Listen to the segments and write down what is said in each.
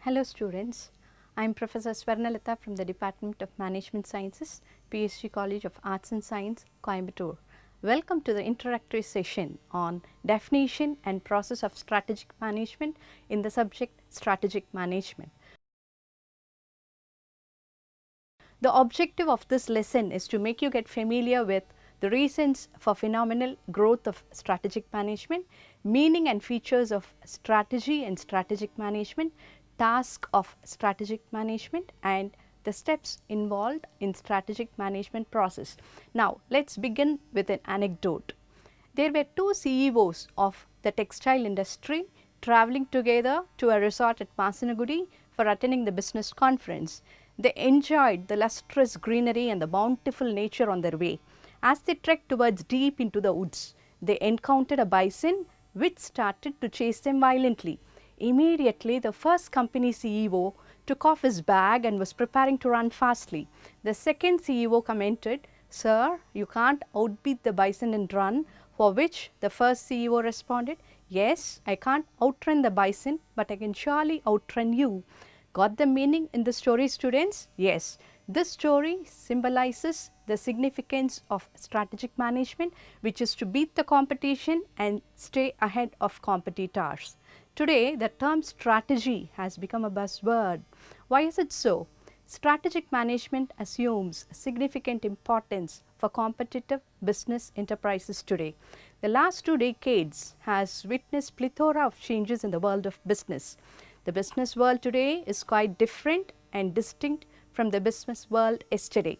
Hello students, I am Professor Swarnalata from the Department of Management Sciences, PSG College of Arts and Science, Coimbatore. Welcome to the introductory session on definition and process of strategic management in the subject strategic management. The objective of this lesson is to make you get familiar with the reasons for phenomenal growth of strategic management, meaning and features of strategy and strategic management, task of strategic management, and the steps involved in strategic management process. Now, let us begin with an anecdote. There were two CEOs of the textile industry traveling together to a resort at Masanagudi for attending the business conference. They enjoyed the lustrous greenery and the bountiful nature on their way. As they trekked towards deep into the woods, they encountered a bison which started to chase them violently. Immediately, the first company CEO took off his bag and was preparing to run fastly. The second CEO commented, "Sir, you can't outbeat the bison and run," for which the first CEO responded, "Yes, I can't outrun the bison, but I can surely outrun you." Got the meaning in the story, students? Yes. This story symbolizes the significance of strategic management, which is to beat the competition and stay ahead of competitors. Today, the term strategy has become a buzzword. Why is it so? Strategic management assumes significant importance for competitive business enterprises today. The last 2 decades has witnessed plethora of changes in the world of business. The business world today is quite different and distinct from the business world yesterday.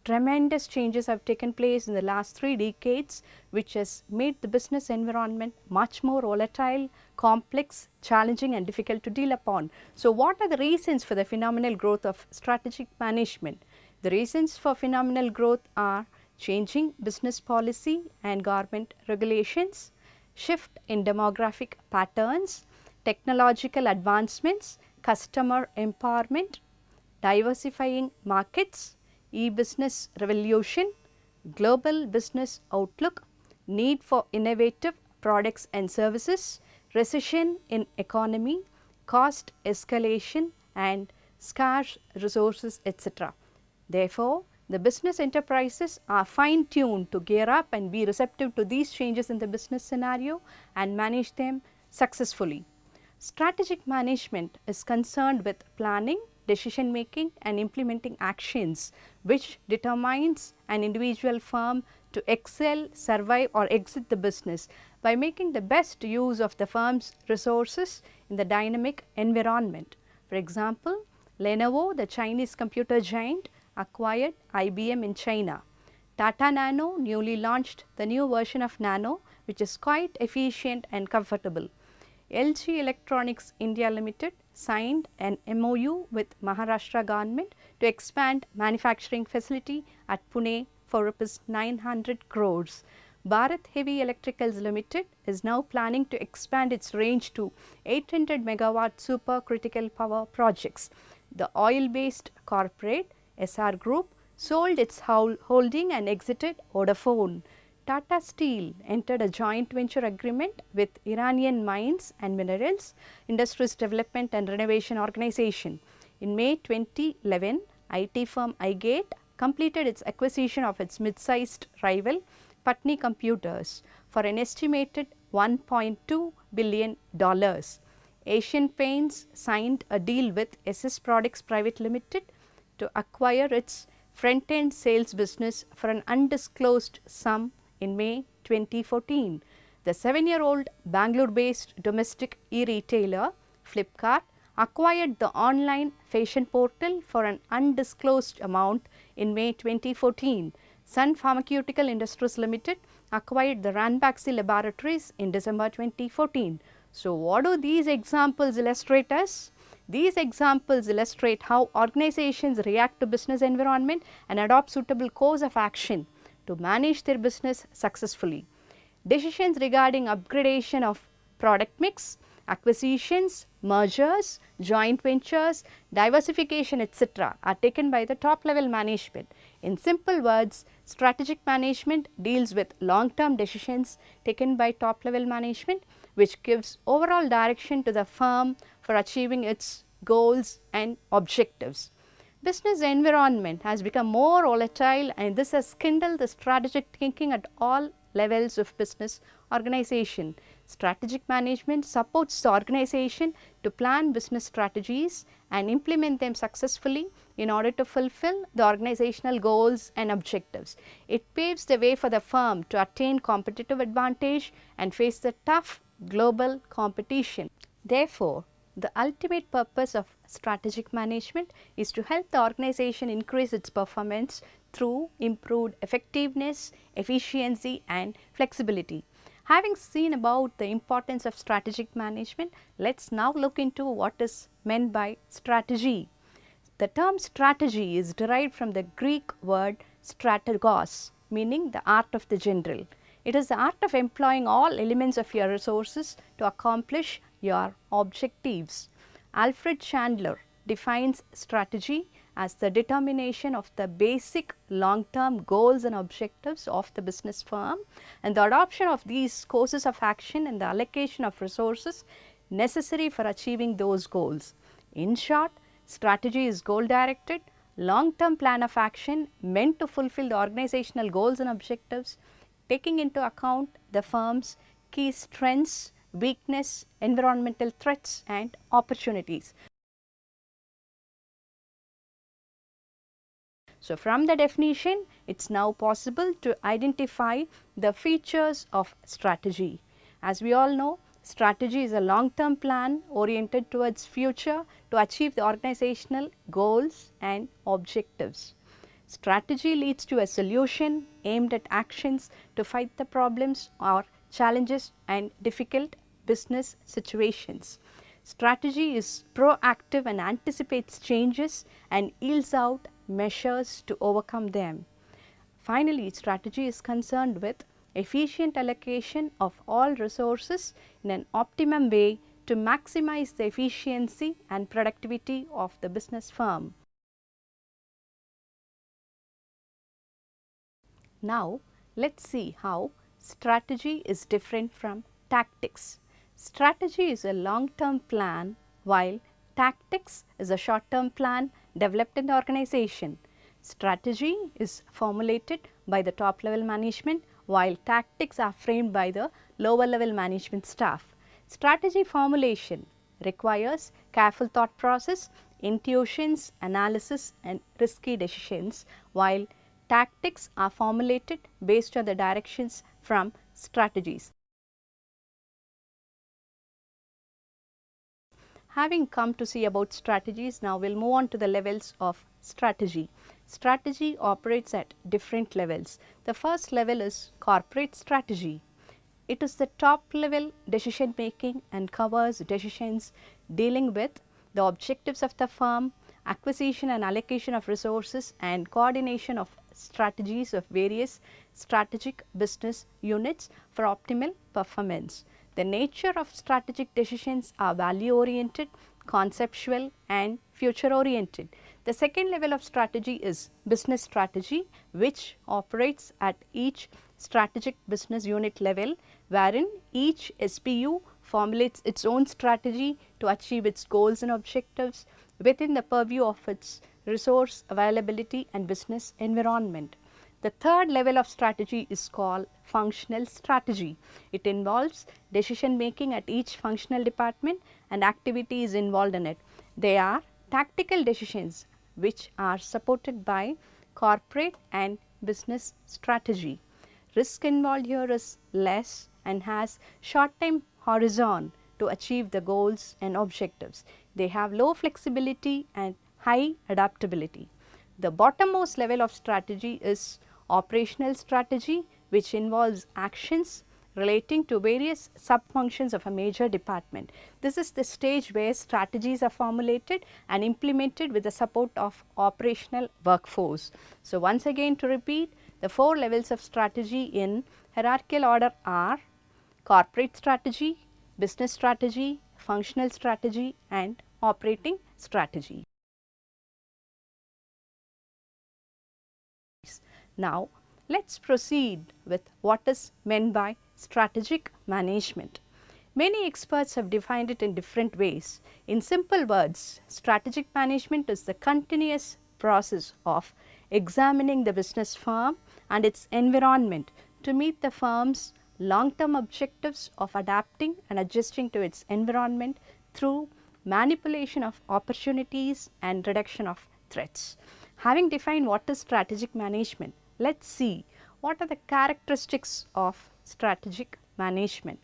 Tremendous changes have taken place in the last 3 decades, which has made the business environment much more volatile, complex, challenging and difficult to deal upon. So, what are the reasons for the phenomenal growth of strategic management? The reasons for phenomenal growth are changing business policy and government regulations, shift in demographic patterns, technological advancements, customer empowerment, diversifying markets, e-business revolution, global business outlook, need for innovative products and services, recession in economy, cost escalation and scarce resources, etc. Therefore, the business enterprises are fine tuned to gear up and be receptive to these changes in the business scenario and manage them successfully. Strategic management is concerned with planning, decision making and implementing actions which determines an individual firm to excel, survive or exit the business by making the best use of the firm's resources in the dynamic environment. For example, Lenovo, the Chinese computer giant, acquired IBM in China. Tata Nano newly launched the new version of Nano, which is quite efficient and comfortable. LG Electronics India Limited signed an MOU with Maharashtra government to expand manufacturing facility at Pune for ₹900 crores. Bharat Heavy Electricals Limited is now planning to expand its range to 800 megawatt supercritical power projects. The oil-based corporate SR Group sold its holding and exited Vodafone. Tata Steel entered a joint venture agreement with Iranian Mines and Minerals Industries Development and Renovation Organization. In May 2011, IT firm iGate completed its acquisition of its mid-sized rival Patni Computers for an estimated $1.2 billion. Asian Paints signed a deal with SS Products Private Limited to acquire its front-end sales business for an undisclosed sum in May 2014. The 7-year-old Bangalore-based domestic e-retailer Flipkart acquired the online fashion portal for an undisclosed amount in May 2014. Sun Pharmaceutical Industries Limited acquired the Ranbaxy Laboratories in December 2014. So, what do these examples illustrate us? These examples illustrate how organizations react to business environment and adopt suitable course of action to manage their business successfully. Decisions regarding upgradation of product mix, Acquisitions, mergers, joint ventures, diversification, etc. are taken by the top level management. In simple words, strategic management deals with long-term decisions taken by top level management, which gives overall direction to the firm for achieving its goals and objectives. Business environment has become more volatile, and this has kindled the strategic thinking at all levels of business organization. Strategic management supports the organization to plan business strategies and implement them successfully in order to fulfill the organizational goals and objectives. It paves the way for the firm to attain competitive advantage and face the tough global competition. Therefore, the ultimate purpose of strategic management is to help the organization increase its performance through improved effectiveness, efficiency and flexibility. Having seen about the importance of strategic management, let us now look into what is meant by strategy. The term strategy is derived from the Greek word strategos, meaning the art of the general. It is the art of employing all elements of your resources to accomplish your objectives. Alfred Chandler defines strategy as the determination of the basic long-term goals and objectives of the business firm and the adoption of these courses of action and the allocation of resources necessary for achieving those goals. In short, strategy is goal-directed, long-term plan of action meant to fulfill the organizational goals and objectives, taking into account the firm's key strengths, weakness, environmental threats and opportunities. So, from the definition, it is now possible to identify the features of strategy. As we all know, strategy is a long-term plan oriented towards future to achieve the organizational goals and objectives. Strategy leads to a solution aimed at actions to fight the problems or challenges and difficult business situations. Strategy is proactive and anticipates changes and yields out measures to overcome them. Finally, strategy is concerned with efficient allocation of all resources in an optimum way to maximize the efficiency and productivity of the business firm. Now, let us see how strategy is different from tactics. Strategy is a long-term plan, while tactics is a short-term plan developed in the organization. Strategy is formulated by the top level management, while tactics are framed by the lower level management staff. Strategy formulation requires careful thought process, intuitions, analysis and risky decisions, while tactics are formulated based on the directions from strategies. Having come to see about strategies, now we will move on to the levels of strategy. Strategy operates at different levels. The first level is corporate strategy. It is the top level decision making and covers decisions dealing with the objectives of the firm, acquisition and allocation of resources and coordination of strategies of various strategic business units for optimal performance. The nature of strategic decisions are value oriented, conceptual and future oriented. The second level of strategy is business strategy, which operates at each strategic business unit level, wherein each SBU formulates its own strategy to achieve its goals and objectives within the purview of its resource availability and business environment. The third level of strategy is called functional strategy. It involves decision making at each functional department and activities involved in it. They are tactical decisions which are supported by corporate and business strategy. Risk involved here is less and has short time horizon to achieve the goals and objectives. They have low flexibility and high adaptability. The bottommost level of strategy is operational strategy, which involves actions relating to various sub-functions of a major department. This is the stage where strategies are formulated and implemented with the support of operational workforce. So, once again to repeat, the four levels of strategy in hierarchical order are corporate strategy, business strategy, functional strategy and operating strategy. Now, let us proceed with what is meant by strategic management. Many experts have defined it in different ways. In simple words, strategic management is the continuous process of examining the business firm and its environment to meet the firm's long-term objectives of adapting and adjusting to its environment through manipulation of opportunities and reduction of threats. Having defined what is strategic management, let us see what are the characteristics of strategic management.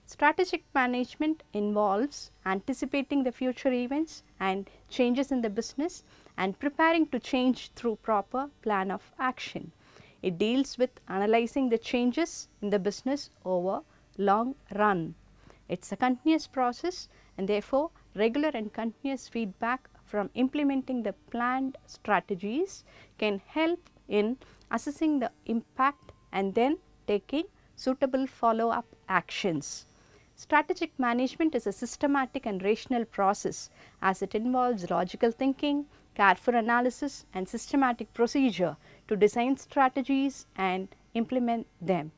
Strategic management involves anticipating the future events and changes in the business and preparing to change through proper plan of action. It deals with analyzing the changes in the business over long run. It is a continuous process and therefore, regular and continuous feedback from implementing the planned strategies can help in assessing the impact and then taking suitable follow-up actions. Strategic management is a systematic and rational process as it involves logical thinking, careful analysis and systematic procedure to design strategies and implement them.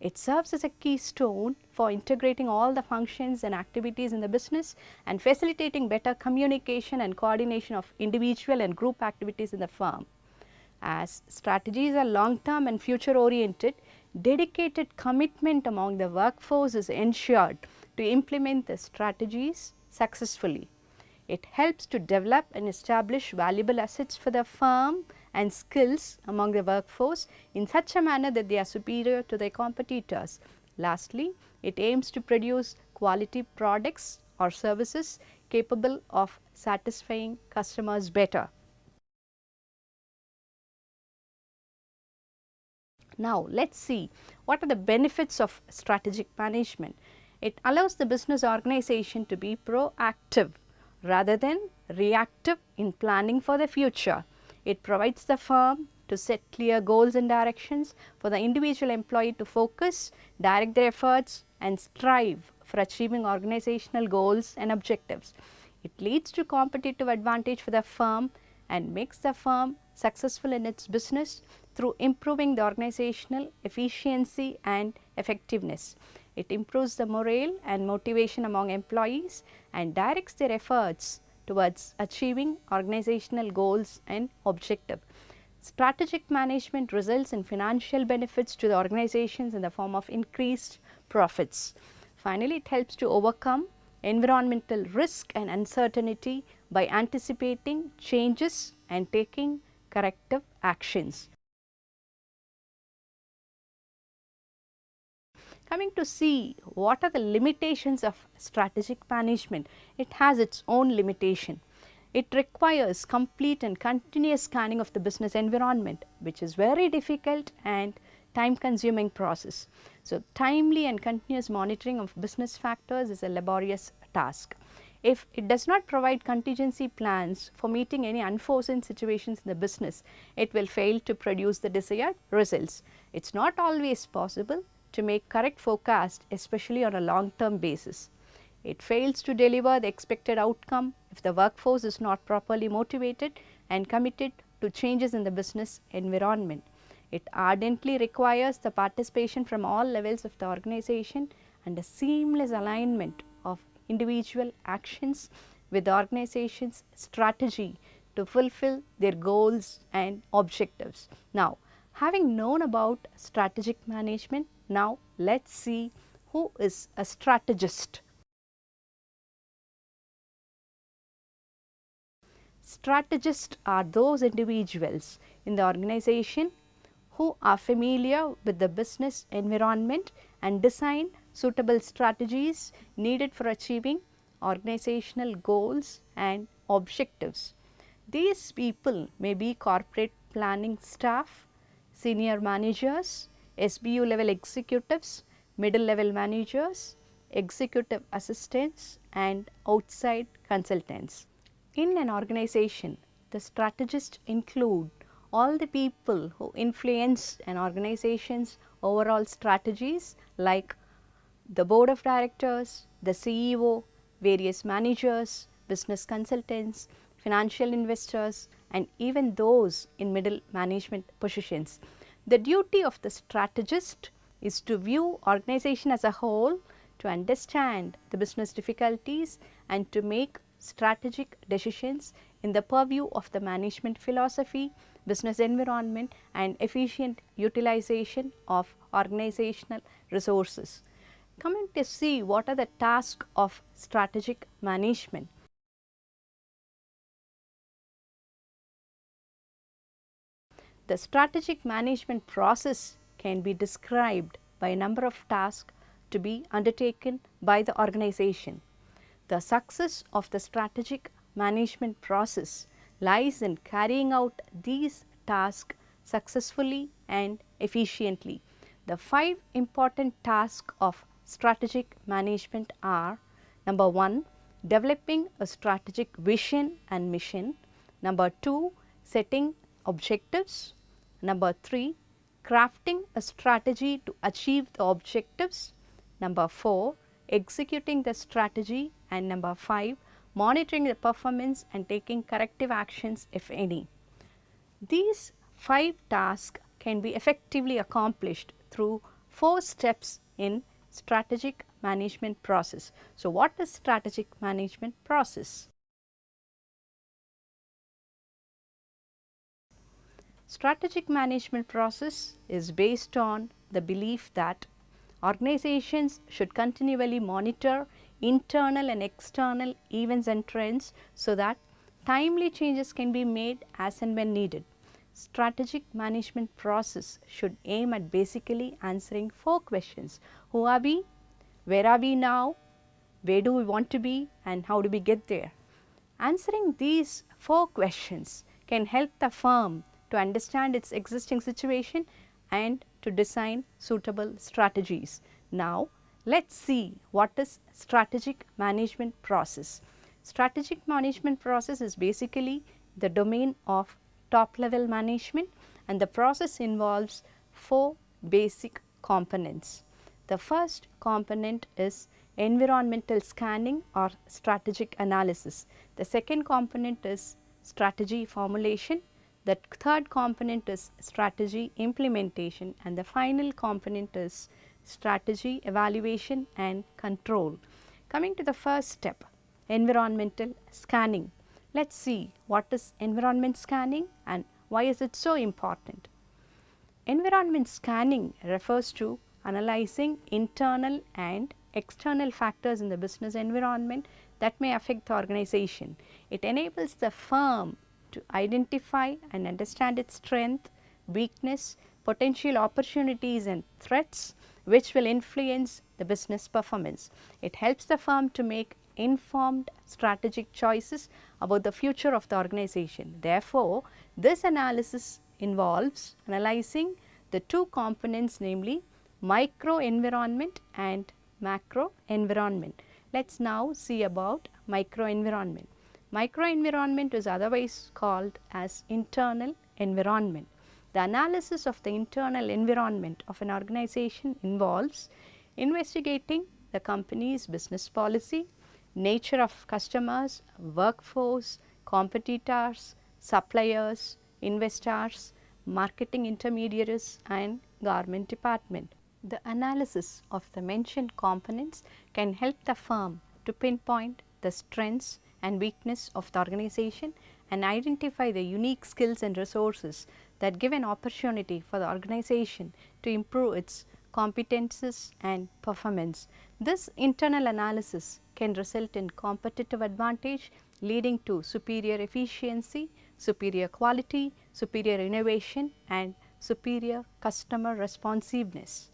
It serves as a keystone for integrating all the functions and activities in the business and facilitating better communication and coordination of individual and group activities in the firm. As strategies are long term and future oriented, dedicated commitment among the workforce is ensured to implement the strategies successfully. It helps to develop and establish valuable assets for the firm and skills among the workforce in such a manner that they are superior to their competitors. Lastly, it aims to produce quality products or services capable of satisfying customers better. Now, let us see what are the benefits of strategic management. It allows the business organization to be proactive rather than reactive in planning for the future. It provides the firm to set clear goals and directions for the individual employee to focus, direct their efforts and strive for achieving organizational goals and objectives. It leads to competitive advantage for the firm and makes the firm successful in its business through improving the organizational efficiency and effectiveness. It improves the morale and motivation among employees and directs their efforts towards achieving organizational goals and objectives. Strategic management results in financial benefits to the organizations in the form of increased profits. Finally, it helps to overcome environmental risk and uncertainty by anticipating changes and taking corrective actions. Coming to see what are the limitations of strategic management, it has its own limitation. It requires complete and continuous scanning of the business environment, which is very difficult and time consuming process. So, timely and continuous monitoring of business factors is a laborious task. If it does not provide contingency plans for meeting any unforeseen situations in the business, it will fail to produce the desired results. It is not always possible to make correct forecast, especially on a long term basis. It fails to deliver the expected outcome if the workforce is not properly motivated and committed to changes in the business environment. It ardently requires the participation from all levels of the organization and a seamless alignment of individual actions with the organization's strategy to fulfill their goals and objectives. Now, having known about strategic management, now let us see who is a strategist. Strategists are those individuals in the organization who are familiar with the business environment and design suitable strategies needed for achieving organizational goals and objectives. These people may be corporate planning staff, senior managers, SBU level executives, middle level managers, executive assistants and outside consultants. In an organization, the strategists include all the people who influence an organization's overall strategies like the board of directors, the CEO, various managers, business consultants, financial investors, and even those in middle management positions. The duty of the strategist is to view organization as a whole, to understand the business difficulties and to make strategic decisions in the purview of the management philosophy, business environment and efficient utilization of organizational resources. Coming to see what are the tasks of strategic management. The strategic management process can be described by a number of tasks to be undertaken by the organization. The success of the strategic management process lies in carrying out these tasks successfully and efficiently. The 5 important tasks of strategic management are: number 1, developing a strategic vision and mission; number 2, setting objectives; number 3, crafting a strategy to achieve the objectives; number 4, executing the strategy; and number 5, monitoring the performance and taking corrective actions if any. These 5 tasks can be effectively accomplished through 4 steps in strategic management process. So, what is strategic management process? Strategic management process is based on the belief that organizations should continually monitor internal and external events and trends so that timely changes can be made as and when needed. Strategic management process should aim at basically answering 4 questions: who are we, where are we now, where do we want to be, and how do we get there. Answering these 4 questions can help the firm to understand its existing situation and to design suitable strategies. Now, let us see what is strategic management process. Strategic management process is basically the domain of top level management, and the process involves 4 basic components. The first component is environmental scanning or strategic analysis. The second component is strategy formulation. The third component is strategy implementation, and the final component is strategy evaluation and control. Coming to the first step, environmental scanning. Let us see what is environment scanning and why is it so important. Environment scanning refers to analyzing internal and external factors in the business environment that may affect the organization. It enables the firm to identify and understand its strength, weakness, potential opportunities and threats which will influence the business performance. It helps the firm to make informed strategic choices about the future of the organization. Therefore, this analysis involves analyzing the 2 components, namely micro environment and macro environment. Let us now see about micro environment. Micro environment is otherwise called as internal environment. The analysis of the internal environment of an organization involves investigating the company's business policy, nature of customers, workforce, competitors, suppliers, investors, marketing intermediaries and government department. The analysis of the mentioned components can help the firm to pinpoint the strengths and weakness of the organization and identify the unique skills and resources that give an opportunity for the organization to improve its competences and performance. This internal analysis can result in competitive advantage, leading to superior efficiency, superior quality, superior innovation and superior customer responsiveness.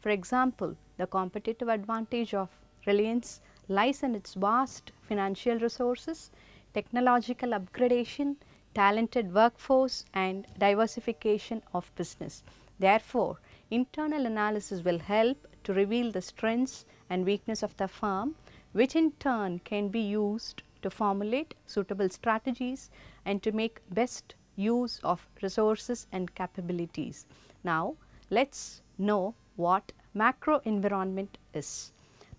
For example, the competitive advantage of Reliance lies in its vast financial resources, technological upgradation, talented workforce and diversification of business. Therefore, internal analysis will help to reveal the strengths and weakness of the firm, which in turn can be used to formulate suitable strategies and to make best use of resources and capabilities. Now, let us know what macro environment is.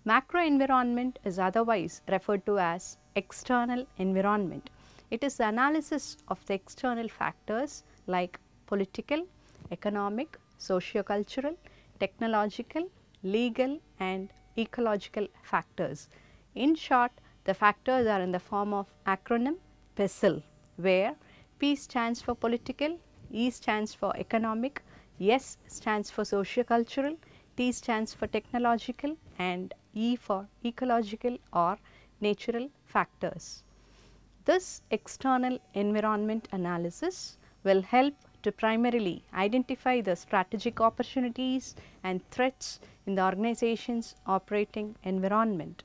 Macro environment is otherwise referred to as external environment. It is the analysis of the external factors like political, economic, socio-cultural, technological, legal and ecological factors. In short, the factors are in the form of acronym PESTLE, where P stands for political, E stands for economic, S stands for socio-cultural, T stands for technological and E for ecological or natural factors. This external environment analysis will help to primarily identify the strategic opportunities and threats in the organization's operating environment.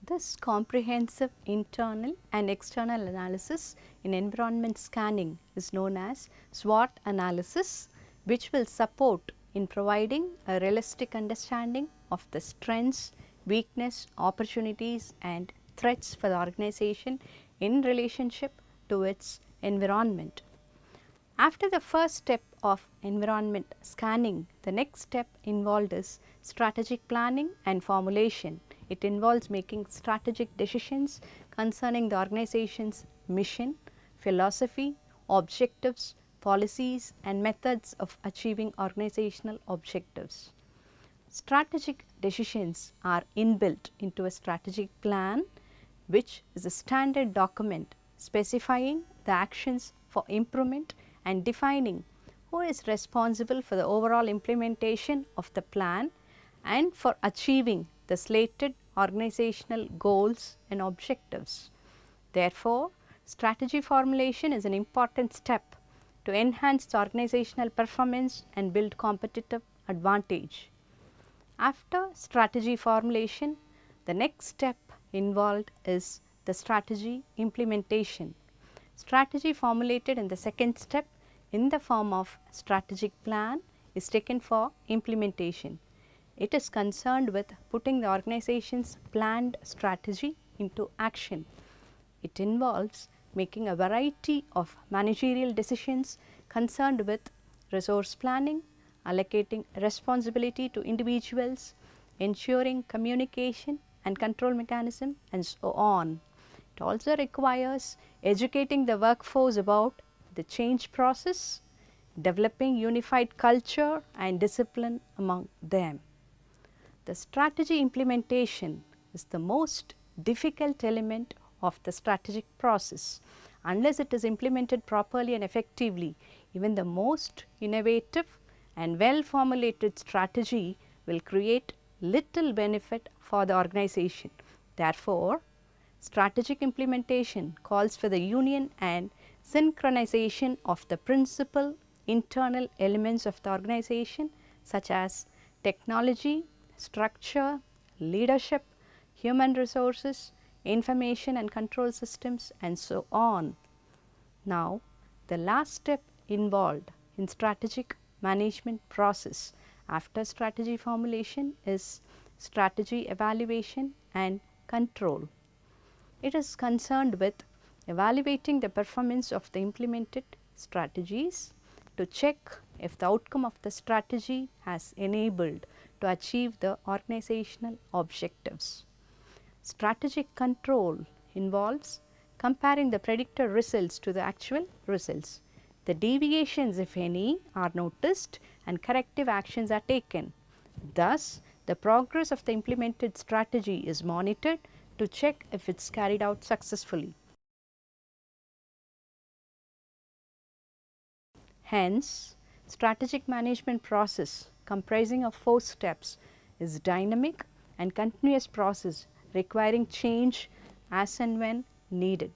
This comprehensive internal and external analysis in environment scanning is known as SWOT analysis, which will support in providing a realistic understanding of the strengths, weakness, opportunities and threats for the organization in relationship to its environment. After the first step of environment scanning, the next step involved is strategic planning and formulation. It involves making strategic decisions concerning the organization's mission, philosophy, objectives, policies and methods of achieving organizational objectives. Strategic decisions are inbuilt into a strategic plan, which is a standard document specifying the actions for improvement and defining who is responsible for the overall implementation of the plan and for achieving the slated organizational goals and objectives. Therefore, strategy formulation is an important step to enhance the organizational performance and build competitive advantage. After strategy formulation, the next step involved is the strategy implementation. Strategy formulated in the second step in the form of strategic plan is taken for implementation. It is concerned with putting the organization's planned strategy into action. It involves making a variety of managerial decisions concerned with resource planning, allocating responsibility to individuals, ensuring communication and control mechanism and so on. It also requires educating the workforce about the change process, developing unified culture and discipline among them. The strategy implementation is the most difficult element of the strategic process. Unless it is implemented properly and effectively, even the most innovative and well formulated strategy will create little benefit for the organization. Therefore, strategic implementation calls for the union and synchronization of the principal internal elements of the organization such as technology, structure, leadership, human resources, information and control systems and so on. Now, the last step involved in strategic management process after strategy formulation is strategy evaluation and control. It is concerned with evaluating the performance of the implemented strategies to check if the outcome of the strategy has enabled to achieve the organizational objectives. Strategic control involves comparing the predicted results to the actual results. The deviations, if any, are noticed and corrective actions are taken. Thus, the progress of the implemented strategy is monitored to check if it is carried out successfully. Hence, strategic management process comprising of 4 steps is dynamic and continuous process requiring change as and when needed.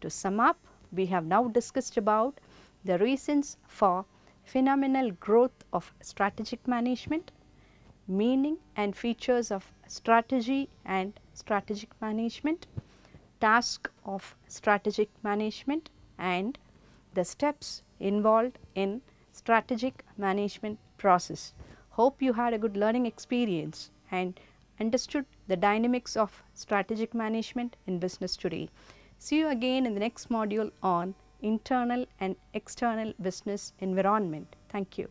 To sum up, we have now discussed about the reasons for phenomenal growth of strategic management, meaning and features of strategy and strategic management, task of strategic management and the steps involved in strategic management process. Hope you had a good learning experience and understood the dynamics of strategic management in business today. See you again in the next module on internal and external business environment. Thank you.